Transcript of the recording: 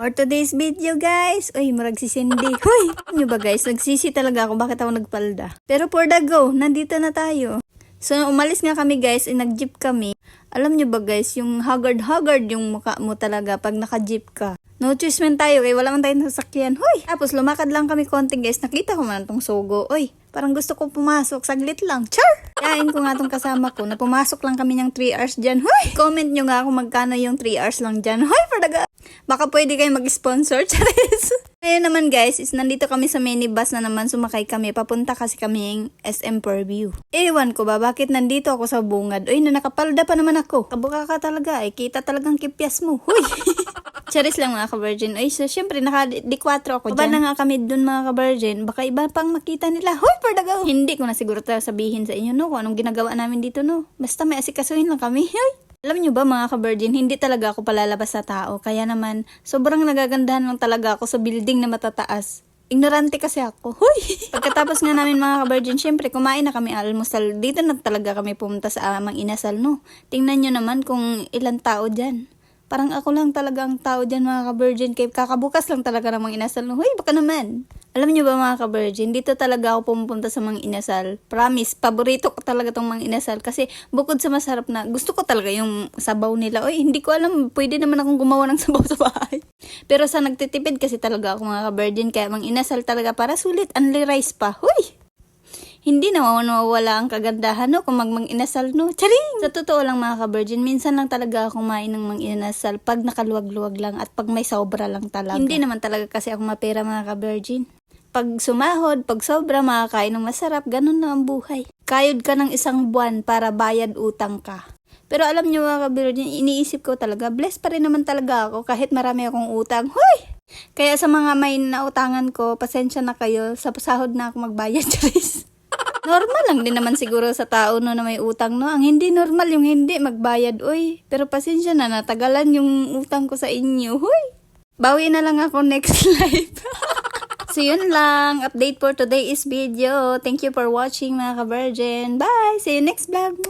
For today's video guys, uy, murag si Cindy. Huy, nyo ba guys, nagsisi talaga ako bakit ako nagpalda. Pero for the go, nandito na tayo. So, umalis nga kami guys, nag-jeep kami. Alam nyo ba guys, yung haggard yung mukha mo talaga pag naka-jeep ka. No choice man tayo, eh, wala man tayong sasakyan. Huy, tapos lumakad lang kami konting guys, nakita ko man tong sugo. Uy, parang gusto ko pumasok, saglit lang. Char! Kain ko nga tong kasama ko, na pumasok lang kami ng 3 hours dyan. Huy, comment nyo nga kung magkano yung 3 hours lang dyan. Huy, padaga. Baka pwede kayo mag-sponsor, charis. Ngayon naman guys, is nandito kami sa minibus na naman, sumakay kami. Papunta kasi kami yung SM Purview. Ewan ko ba, bakit nandito ako sa bungad? Uy, nakapalda pa naman ako. Kabuka ka talaga, eh. Kita talagang kipyas mo. Huy! Charis lang mga ka-virgin. Ay, so syempre, naka-D4 ako dyan. Baba na nga kami dun mga ka-virgin. Baka iba pang makita nila. Huy, pardagaw! Hindi ko na siguro sabihin sa inyo, no, kung anong ginagawa namin dito, no. Basta may asikasuhin lang kami. Huy! Alam nyo ba mga ka-virgin, hindi talaga ako palalabas sa tao. Kaya naman, sobrang nagagandahan lang talaga ako sa building na matataas. Ignorante kasi ako. Huy! Pagkatapos nga namin mga ka-virgin, syempre kumain na kami almusal. Dito na talaga kami pumunta sa Amang Inasal, no. Tingnan nyo naman kung ilang tao dyan. Parang ako lang talaga ang tao dyan mga ka-virgin. Kaya kakabukas lang talaga ng Mang Inasal, no. Huy, baka naman. Alam nyo ba mga ka-virgin, dito talaga ako pumunta sa Mang Inasal. Promise, paborito ko talaga tong Mang Inasal. Kasi bukod sa masarap na, gusto ko talaga yung sabaw nila. Uy, hindi ko alam, pwede naman akong gumawa ng sabaw sa bahay. Pero sa nagtitipid kasi talaga ako mga ka-virgin. Kaya Mang Inasal talaga para sulit, only rice pa. Huy! Hindi na mawawala ang kagandahan, no, kung Mang Inasal, no. Charing! Sa totoo lang mga ka-virgin, minsan lang talaga ako kumain ng Mang Inasal pag nakaluwag-luwag lang at pag may sobra lang talaga. Hindi naman talaga kasi ako mapera mga ka-virgin. Pag sumahod, pag sobra, makakain ng masarap, ganun na ang buhay. Kayod ka ng isang buwan para bayad utang ka. Pero alam nyo mga ka-virgin, iniisip ko talaga, blessed pa rin naman talaga ako kahit marami akong utang. Huy! Kaya sa mga may nautangan ko, pasensya na kayo, sa pasahod na ako magbayad, charis. Normal lang din naman siguro sa tao no na may utang, no. Ang hindi normal yung hindi magbayad, uy. Pero pasensya na, natagalan yung utang ko sa inyo, huy. Bawi na lang ako next live. So yun lang, update for today's video. Thank you for watching mga ka-virgin. Bye! See you next vlog.